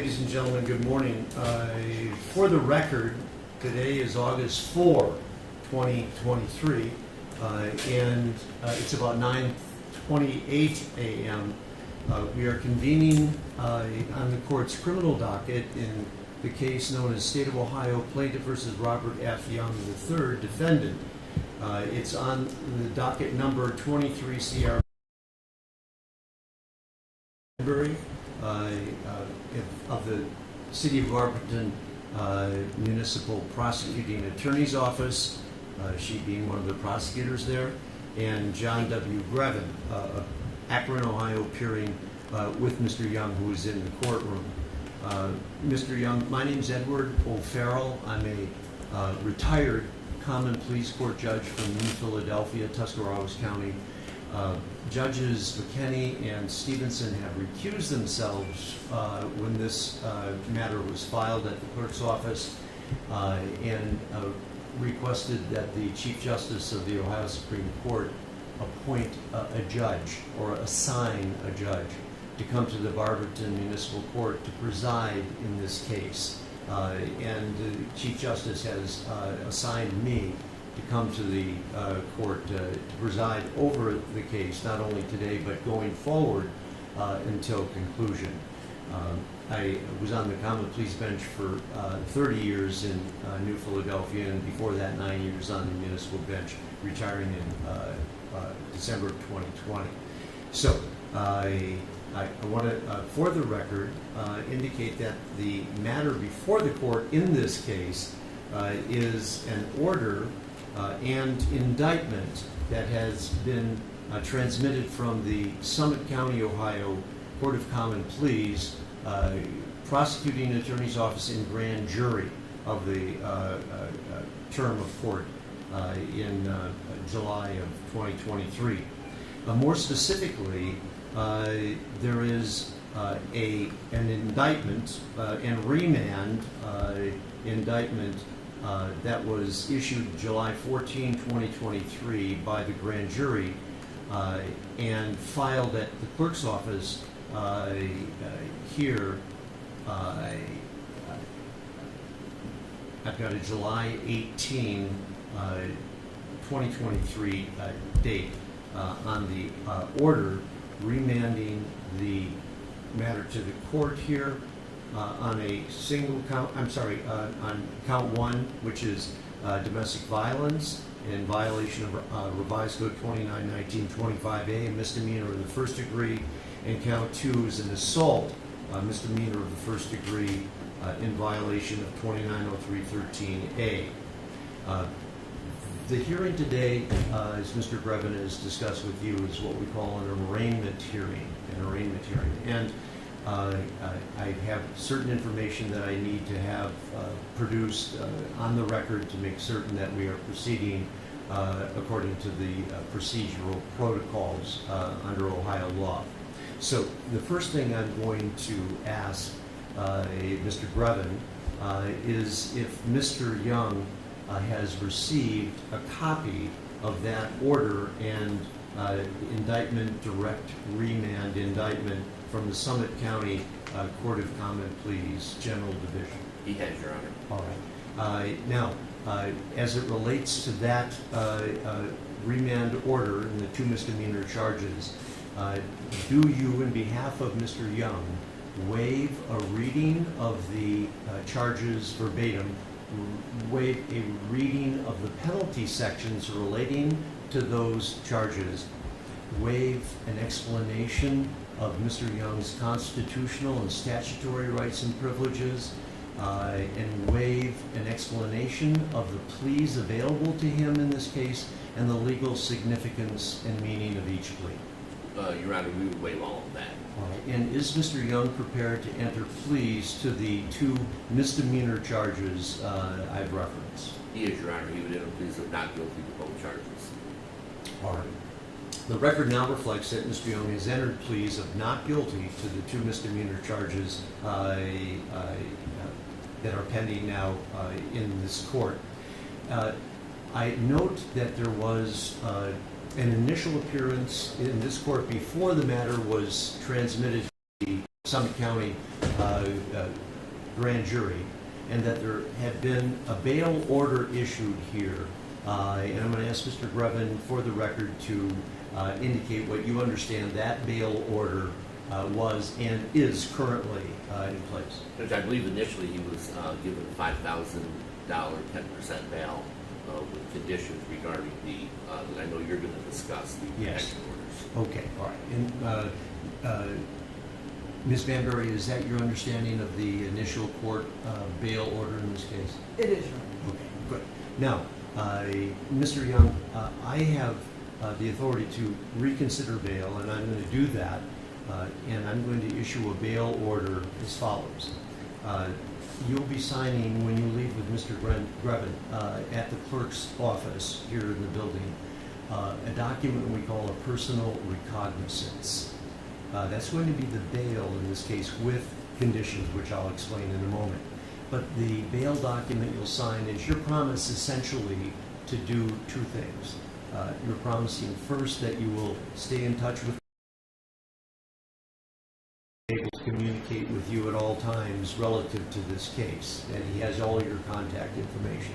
Ladies and gentlemen, good morning. For the record, today is August 4, 2023, and it's about 9:28 a.m. We are convening on the court's criminal docket in the case known as State of Ohio Plaintiff versus Robert F. Young III, defendant. It's on the docket number 23 CR of the City of Barberton Municipal Prosecuting Attorney's Office, she being one of the prosecutors there, and John W. Grevin, Akron, Ohio, appearing with Mr. Young, who is in the courtroom. Mr. Young, my name is Edward O'Farrell. I'm a retired common pleas court judge from New Philadelphia, Tuscarawas County. Judges McKinney and Stevenson have recused themselves when this matter was filed at the clerk's office and requested that the Chief Justice of the Ohio Supreme Court appoint a judge or assign a judge to come to the Barberton Municipal Court to preside in this case. And the Chief Justice has assigned me to come to the court to preside over the case, not only today, but going forward until conclusion. I was on the common pleas bench for 30 years in New Philadelphia, and before that 9 years on the municipal bench, retiring in December of 2020. So I want to, for the record, indicate that the matter before the court in this case is an order and indictment that has been transmitted from the Summit County, Ohio Court of Common Pleas, Prosecuting Attorney's Office in grand jury of the term of court in July of 2023. More specifically, there is an indictment and remand indictment that was issued July 14, 2023 by the grand jury and filed at the clerk's office here. I've got a July 18, 2023 date on the order remanding the matter to the court here on a single count, on count one, which is domestic violence in violation of Revised Code 2919-25A, a misdemeanor of the first degree, and count two is an assault, misdemeanor of the first degree in violation of 2903-13A. The hearing today, as Mr. Grevin has discussed with you, is what we call an arraignment hearing. And I have certain information that I need to have produced on the record to make certain that we are proceeding according to the procedural protocols under Ohio law. So the first thing I'm going to ask Mr. Grevin is if Mr. Young has received a copy of that order and indictment, direct remand indictment from the Summit County Court of Common Pleas General Division. He has, Your Honor. All right. Now, as it relates to that remand order and the two misdemeanor charges, do you, in behalf of Mr. Young, waive a reading of the charges verbatim, waive a reading of the penalty sections relating to those charges, waive an explanation of Mr. Young's constitutional and statutory rights and privileges, and waive an explanation of the pleas available to him in this case and the legal significance and meaning of each plea? Your Honor, we would waive all of that. All right. And is Mr. Young prepared to enter pleas to the two misdemeanor charges I've referenced? He is, Your Honor. He would enter pleas of not guilty to both charges. All right. The record now reflects that Mr. Young has entered pleas of not guilty to the two misdemeanor charges that are pending now in this court. I note that there was an initial appearance in this court before the matter was transmitted to the Summit County grand jury, and that there had been a bail order issued here. And I'm going to ask Mr. Grevin, for the record, to indicate what you understand that bail order was and is currently in place. Judge, I believe initially he was given a $5,000, 10% bail with conditions regarding that I know you're going to discuss, the Yes. protection orders. Okay, all right. And Ms. Banbury, is that your understanding of the initial court bail order in this case? It is, Your Honor. Okay, good. Now, Mr. Young, I have the authority to reconsider bail, and I'm going to do that, and I'm going to issue a bail order as follows. You'll be signing, when you leave with Mr. Grevin at the clerk's office here in the building, a document we call a personal recognizance. That's going to be the bail in this case with conditions, which I'll explain in a moment. But the bail document you'll sign is your promise essentially to do two things. You're promising first that you will stay in touch with, able to communicate with you at all times relative to this case, and he has all your contact information.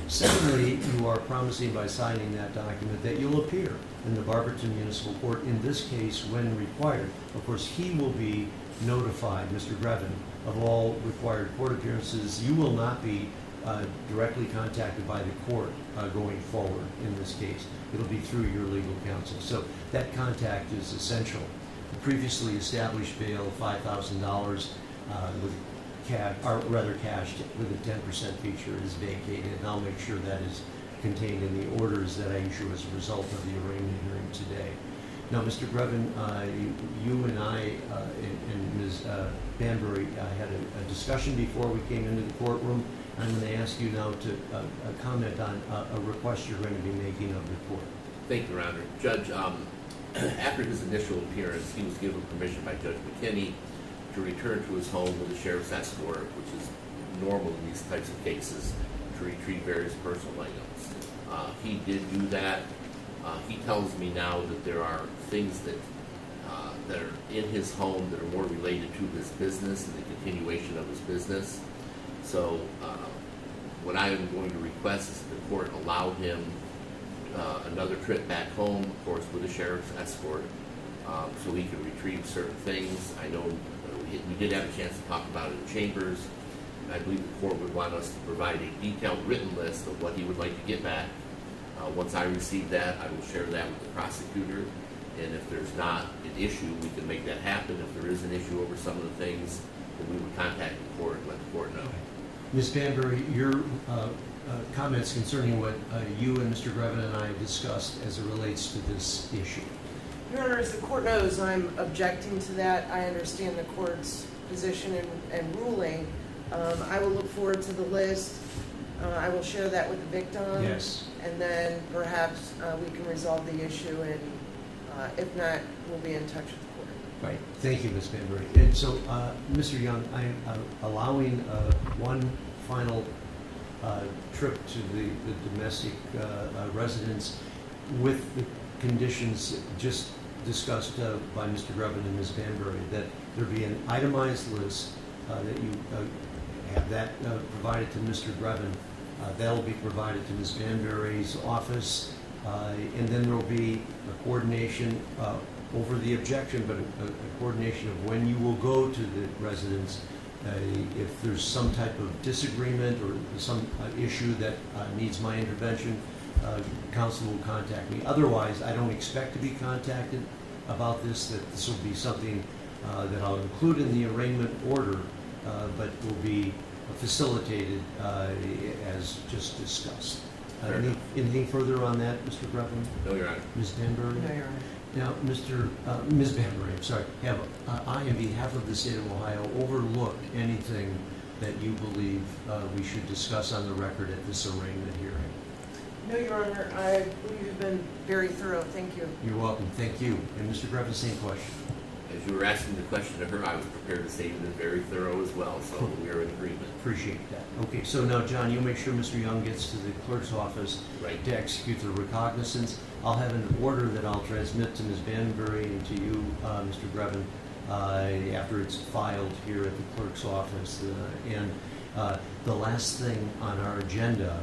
Secondly, you are promising by signing that document that you'll appear in the Barberton Municipal Court, in this case, when required. Of course, he will be notified, Mr. Grevin, of all required court appearances. You will not be directly contacted by the court going forward in this case. It'll be through your legal counsel. So that contact is essential. The previously established bail of $5,000 with cash, or rather cashed with a 10% feature is vacated, and I'll make sure that is contained in the orders that I issue as a result of the arraignment hearing today. Now, Mr. Grevin, you and I and Ms. Banbury had a discussion before we came into the courtroom. I'm going to ask you now to comment on a request you're going to be making of the court. Thank you, Your Honor. Judge, after his initial appearance, he was given permission by Judge McKinney to return to his home with a sheriff's escort, which is normal in these types of cases, to retrieve various personal items. He did do that. He tells me now that there are things that are in his home that are more related to his business and the continuation of his business. So what I am going to request is that the court allow him another trip back home, of course, with a sheriff's escort, so he can retrieve certain things. I know we did have a chance to talk about it in chambers. I believe the court would want us to provide a detailed written list of what he would like to get back. Once I receive that, I will share that with the prosecutor, and if there's not an issue, we can make that happen. If there is an issue over some of the things, then we would contact the court and let the court know. Ms. Banbury, your comments concerning what you and Mr. Grevin and I discussed as it relates to this issue. Your Honor, as the court knows, I'm objecting to that. I understand the court's position and ruling. I will look forward to the list. I will share that with the victim. Yes. And then perhaps we can resolve the issue, and if not, we'll be in touch with the court. Right. Thank you, Ms. Banbury. And so, Mr. Young, I am allowing one final trip to the domestic residence with the conditions just discussed by Mr. Grevin and Ms. Banbury, that there be an itemized list, that you have that provided to Mr. Grevin. That'll be provided to Ms. Banbury's office, and then there'll be a coordination over the objection, but a coordination of when you will go to the residence. If there's some type of disagreement or some issue that needs my intervention, counsel will contact me. Otherwise, I don't expect to be contacted about this, that this will be something that I'll include in the arraignment order, but will be facilitated as just discussed. Anything further on that, Mr. Grevin? No, Your Honor. Ms. Banbury? No, Your Honor. Now, Ms. Banbury, I'm sorry, have I, on behalf of the state of Ohio, overlooked anything that you believe we should discuss on the record at this arraignment hearing? No, Your Honor. I believe you've been very thorough. Thank you. You're welcome. Thank you. And Mr. Grevin, same question. As you were asking the question to her, I was prepared to say you've been very thorough as well, so we are in agreement. Appreciate that. Okay, so now, John, you'll make sure Mr. Young gets to the clerk's office Right. to execute the recognizance. I'll have an order that I'll transmit to Ms. Banbury and to you, Mr. Grevin, after it's filed here at the clerk's office. And the last thing on our agenda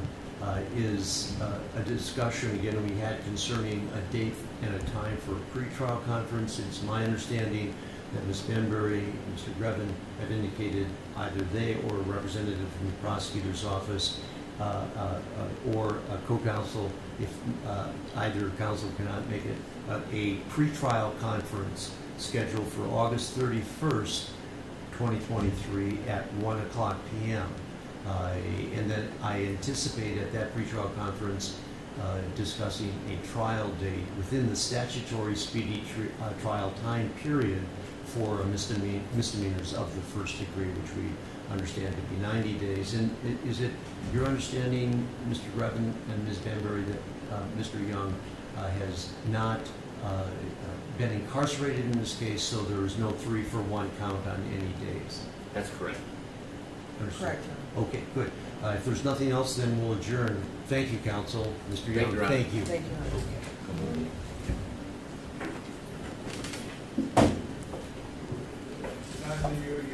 is a discussion, again, we had concerning a date and a time for a pretrial conference. It's my understanding that Ms. Benbury and Mr. Grevin have indicated either they or a representative from the prosecutor's office or a co-counsel, if either counsel cannot make it, a pretrial conference scheduled for August 31st, 2023 at 1:00 p.m. And then I anticipate at that pretrial conference discussing a trial date within the statutory speedy trial time period for misdemeanors of the first degree, which we understand to be 90 days. And is it your understanding, Mr. Grevin and Ms. Banbury, that Mr. Young has not been incarcerated in this case, so there is no 3-for-1 count on any days? That's correct. Understood. Correct. Okay, good. If there's nothing else, then we'll adjourn. Thank you, counsel. Mr. Thank Young, you, Ron. thank you. Thank you. Not to you